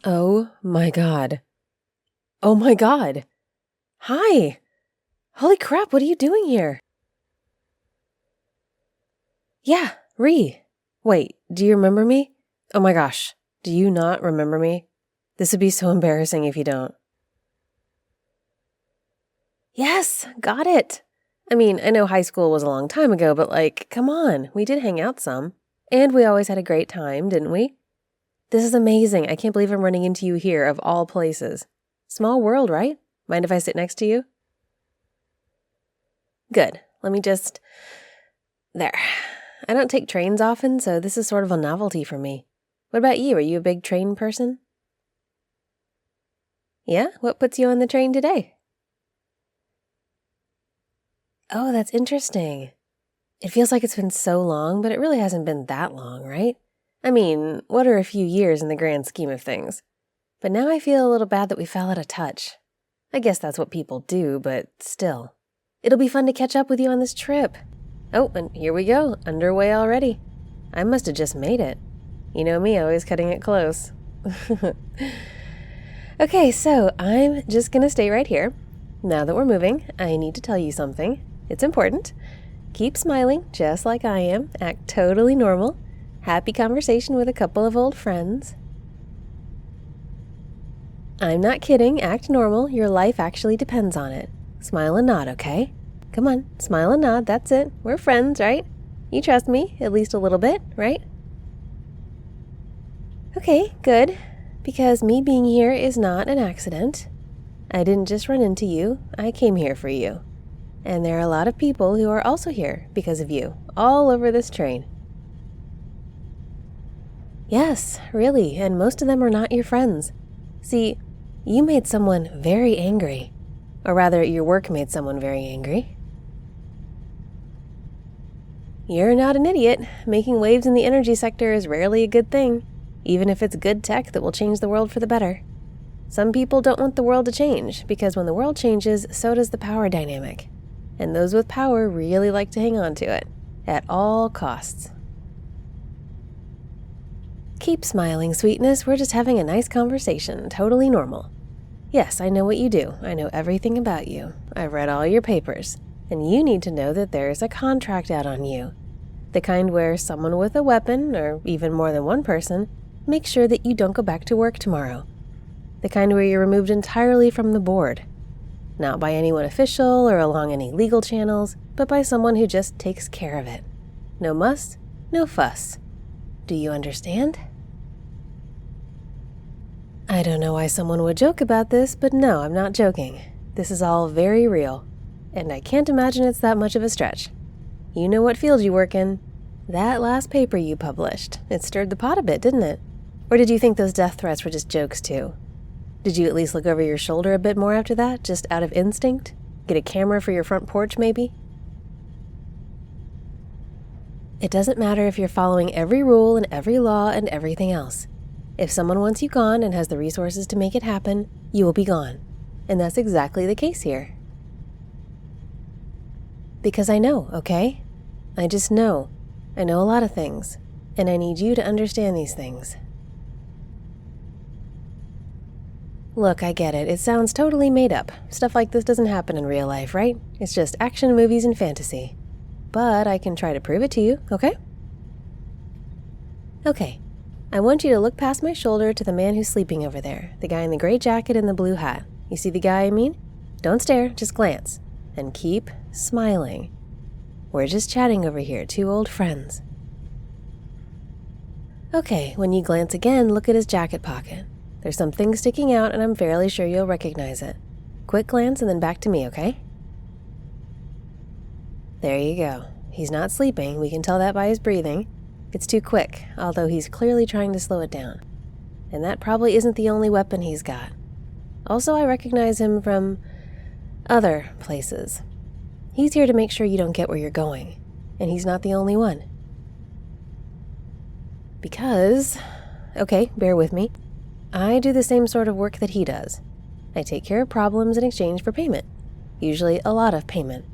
Oh my god. Oh my god. Hi. Holy crap, what are you doing here? Yeah, Ree. Wait, do you remember me? Oh my gosh, do you not remember me? This would be so embarrassing if you don't. Yes, got it. I mean, I know high school was a long time ago, but come on, we did hang out some. And we always had a great time, didn't we? This is amazing. I can't believe I'm running into you here, of all places. Small world, right? Mind if I sit next to you? Good. Let me just... There. I don't take trains often, so this is sort of a novelty for me. What about you? Are you a big train person? Yeah? What puts you on the train today? Oh, that's interesting. It feels like it's been so long, but it really hasn't been that long, right? I mean, what are a few years in the grand scheme of things? But now I feel a little bad that we fell out of touch. I guess that's what people do, but still. It'll be fun to catch up with you on this trip. Oh, and here we go, underway already. I must have just made it. You know me, always cutting it close. Okay, so I'm just gonna stay right here. Now that we're moving, I need to tell you something. It's important. Keep smiling, just like I am. Act totally normal. Happy conversation with a couple of old friends. I'm not kidding. Act normal. Your life actually depends on it. Smile and nod, okay? Come on, smile and nod. That's it. We're friends, right? You trust me, at least a little bit, right? Okay, good. Because me being here is not an accident. I didn't just run into you. I came here for you. And there are a lot of people who are also here because of you, all over this train. Yes, really, and most of them are not your friends. See, you made someone very angry. Or rather, your work made someone very angry. You're not an idiot. Making waves in the energy sector is rarely a good thing, even if it's good tech that will change the world for the better. Some people don't want the world to change, because when the world changes, so does the power dynamic. And those with power really like to hang on to it, at all costs. Keep smiling, sweetness. We're just having a nice conversation, totally normal. Yes, I know what you do. I know everything about you. I've read all your papers. And you need to know that there's a contract out on you. The kind where someone with a weapon, or even more than one person, makes sure that you don't go back to work tomorrow. The kind where you're removed entirely from the board. Not by anyone official or along any legal channels, but by someone who just takes care of it. No muss, no fuss. Do you understand? I don't know why someone would joke about this, but no, I'm not joking. This is all very real. And I can't imagine it's that much of a stretch. You know what field you work in. That last paper you published, it stirred the pot a bit, didn't it? Or did you think those death threats were just jokes too? Did you at least look over your shoulder a bit more after that, just out of instinct? Get a camera for your front porch, maybe? It doesn't matter if you're following every rule and every law and everything else. If someone wants you gone and has the resources to make it happen, you will be gone. And that's exactly the case here. Because I know, okay? I just know. I know a lot of things. And I need you to understand these things. Look, I get it. It sounds totally made up. Stuff like this doesn't happen in real life, right? It's just action movies and fantasy. But I can try to prove it to you, okay? Okay. I want you to look past my shoulder to the man who's sleeping over there. The guy in the gray jacket and the blue hat. You see the guy I mean? Don't stare, just glance. And keep smiling. We're just chatting over here, two old friends. Okay, when you glance again, look at his jacket pocket. There's something sticking out and I'm fairly sure you'll recognize it. Quick glance and then back to me, okay? There you go. He's not sleeping, we can tell that by his breathing. It's too quick, although he's clearly trying to slow it down. And that probably isn't the only weapon he's got. Also, I recognize him from other places. He's here to make sure you don't get where you're going. And he's not the only one. Because, okay, bear with me. I do the same sort of work that he does. I take care of problems in exchange for payment. Usually a lot of payment.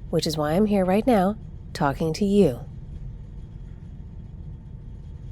Which is why I'm here right now, talking to you.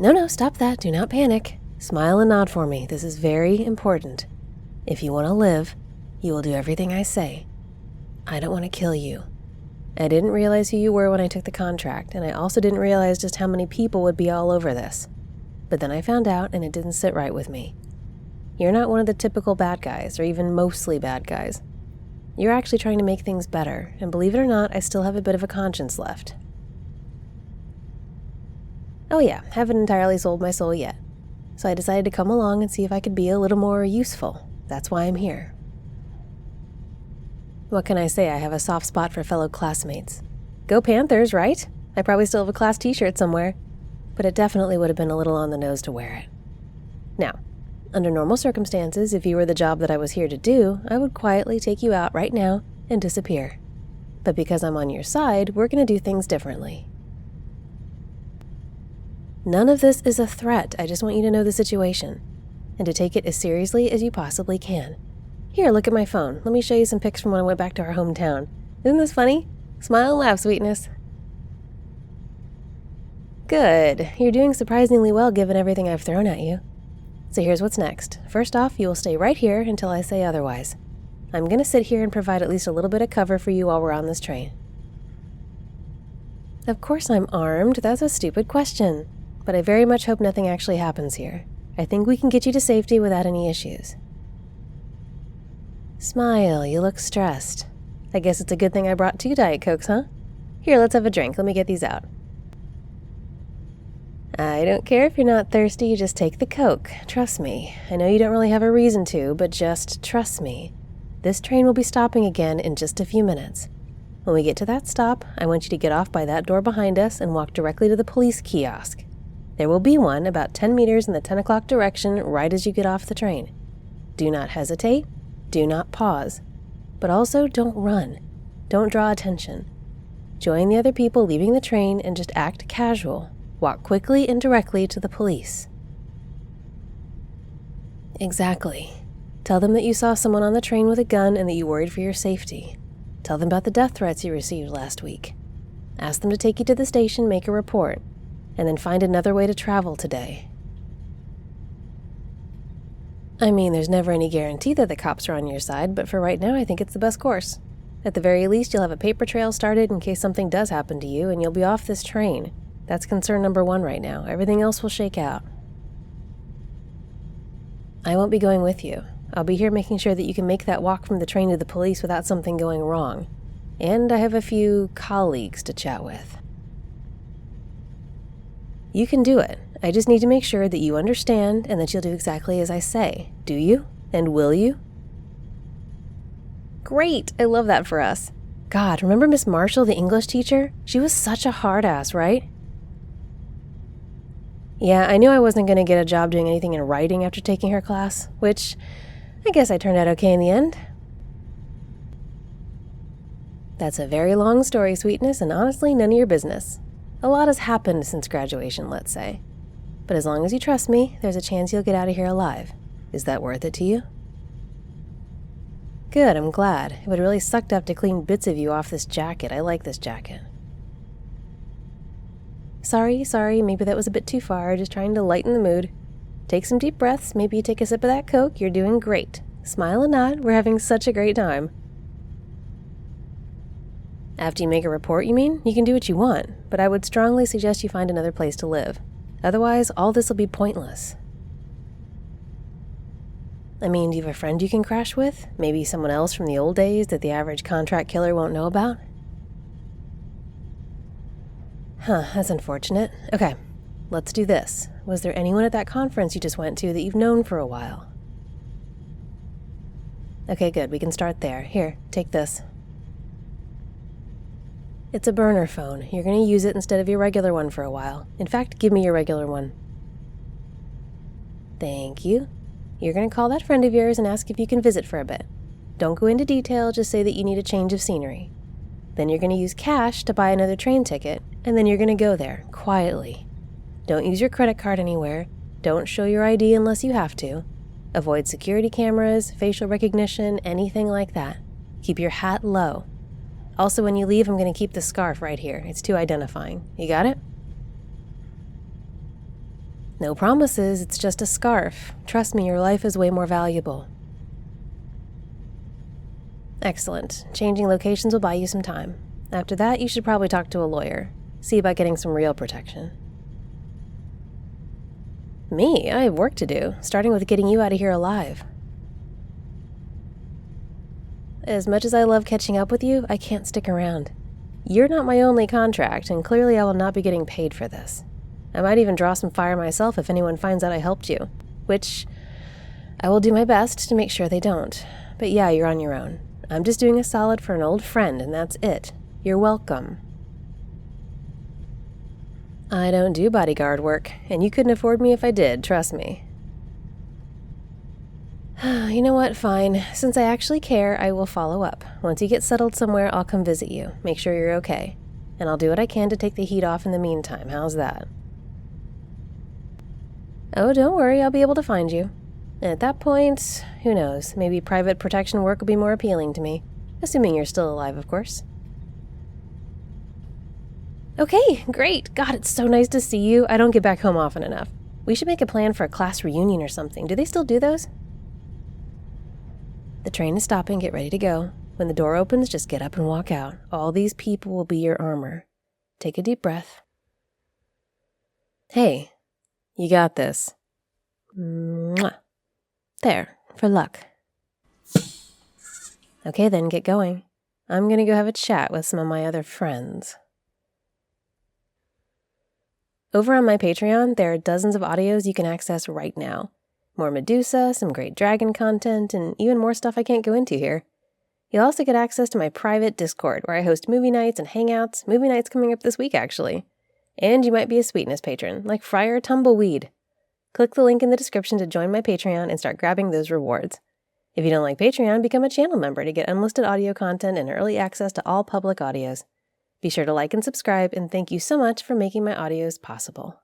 No, stop that. Do not panic. Smile and nod for me. This is very important. If you want to live, you will do everything I say. I don't want to kill you. I didn't realize who you were when I took the contract, and I also didn't realize just how many people would be all over this. But then I found out, and it didn't sit right with me. You're not one of the typical bad guys, or even mostly bad guys. You're actually trying to make things better, and believe it or not, I still have a bit of a conscience left. Oh yeah, haven't entirely sold my soul yet. So I decided to come along and see if I could be a little more useful. That's why I'm here. What can I say? I have a soft spot for fellow classmates. Go Panthers, right? I probably still have a class t-shirt somewhere, but it definitely would have been a little on the nose to wear it. Now, under normal circumstances, if you were the job that I was here to do, I would quietly take you out right now and disappear. But because I'm on your side, we're going to do things differently. None of this is a threat. I just want you to know the situation and to take it as seriously as you possibly can. Here, look at my phone. Let me show you some pics from when I went back to our hometown. Isn't this funny? Smile and laugh, sweetness. Good. You're doing surprisingly well given everything I've thrown at you. So here's what's next. First off, you will stay right here until I say otherwise. I'm going to sit here and provide at least a little bit of cover for you while we're on this train. Of course I'm armed. That's a stupid question. But I very much hope nothing actually happens here. I think we can get you to safety without any issues. Smile, you look stressed. I guess it's a good thing I brought 2 Diet Cokes, huh? Here, let's have a drink. Let me get these out. I don't care if you're not thirsty, you just take the Coke. Trust me. I know you don't really have a reason to, but just trust me. This train will be stopping again in just a few minutes. When we get to that stop, I want you to get off by that door behind us and walk directly to the police kiosk. There will be one about 10 meters in the 10 o'clock direction right as you get off the train. Do not hesitate. Do not pause. But also don't run. Don't draw attention. Join the other people leaving the train and just act casual. Walk quickly and directly to the police. Exactly. Tell them that you saw someone on the train with a gun and that you worried for your safety. Tell them about the death threats you received last week. Ask them to take you to the station, make a report, and then find another way to travel today. I mean, there's never any guarantee that the cops are on your side, but for right now, I think it's the best course. At the very least, you'll have a paper trail started in case something does happen to you, and you'll be off this train. That's concern number 1 right now. Everything else will shake out. I won't be going with you. I'll be here making sure that you can make that walk from the train to the police without something going wrong. And I have a few colleagues to chat with. You can do it. I just need to make sure that you understand and that you'll do exactly as I say. Do you? And will you? Great! I love that for us. God, remember Miss Marshall, the English teacher? She was such a hard ass, right? Yeah, I knew I wasn't going to get a job doing anything in writing after taking her class, which I guess I turned out okay in the end. That's a very long story, sweetness, and honestly, none of your business. A lot has happened since graduation, let's say. But as long as you trust me, there's a chance you'll get out of here alive. Is that worth it to you? Good, I'm glad. It would really suck to have to clean bits of you off this jacket. I like this jacket. Sorry, maybe that was a bit too far, just trying to lighten the mood. Take some deep breaths, maybe you take a sip of that Coke, you're doing great. Smile and nod, we're having such a great time. After you make a report, you mean? You can do what you want, but I would strongly suggest you find another place to live. Otherwise, all this will be pointless. I mean, do you have a friend you can crash with? Maybe someone else from the old days that the average contract killer won't know about? Huh, that's unfortunate. Okay, let's do this. Was there anyone at that conference you just went to that you've known for a while? Okay, good, we can start there. Here, take this. It's a burner phone. You're going to use it instead of your regular one for a while. In fact, give me your regular one. Thank you. You're going to call that friend of yours and ask if you can visit for a bit. Don't go into detail, just say that you need a change of scenery. Then you're going to use cash to buy another train ticket, and then you're going to go there, quietly. Don't use your credit card anywhere. Don't show your ID unless you have to. Avoid security cameras, facial recognition, anything like that. Keep your hat low. Also, when you leave, I'm going to keep the scarf right here. It's too identifying. You got it? No promises, it's just a scarf. Trust me, your life is way more valuable. Excellent. Changing locations will buy you some time. After that, you should probably talk to a lawyer. See about getting some real protection. Me? I have work to do, starting with getting you out of here alive. As much as I love catching up with you, I can't stick around. You're not my only contract, and clearly I will not be getting paid for this. I might even draw some fire myself if anyone finds out I helped you, which I will do my best to make sure they don't. But yeah, you're on your own. I'm just doing a solid for an old friend, and that's it. You're welcome. I don't do bodyguard work, and you couldn't afford me if I did, trust me. You know what, fine. Since I actually care, I will follow up. Once you get settled somewhere, I'll come visit you, make sure you're okay. And I'll do what I can to take the heat off in the meantime, how's that? Oh, don't worry, I'll be able to find you. And at that point, who knows, maybe private protection work will be more appealing to me. Assuming you're still alive, of course. Okay, great. God, it's so nice to see you. I don't get back home often enough. We should make a plan for a class reunion or something. Do they still do those? The train is stopping. Get ready to go. When the door opens, just get up and walk out. All these people will be your armor. Take a deep breath. Hey, you got this. Mwah. There, for luck. Okay then, get going. I'm gonna go have a chat with some of my other friends. Over on my Patreon, there are dozens of audios you can access right now. More Medusa, some great dragon content, and even more stuff I can't go into here. You'll also get access to my private Discord, where I host movie nights and hangouts. Movie night's coming up this week, actually. And you might be a Sweetness patron, like Friar Tumbleweed. Click the link in the description to join my Patreon and start grabbing those rewards. If you don't like Patreon, become a channel member to get unlisted audio content and early access to all public audios. Be sure to like and subscribe, and thank you so much for making my audios possible.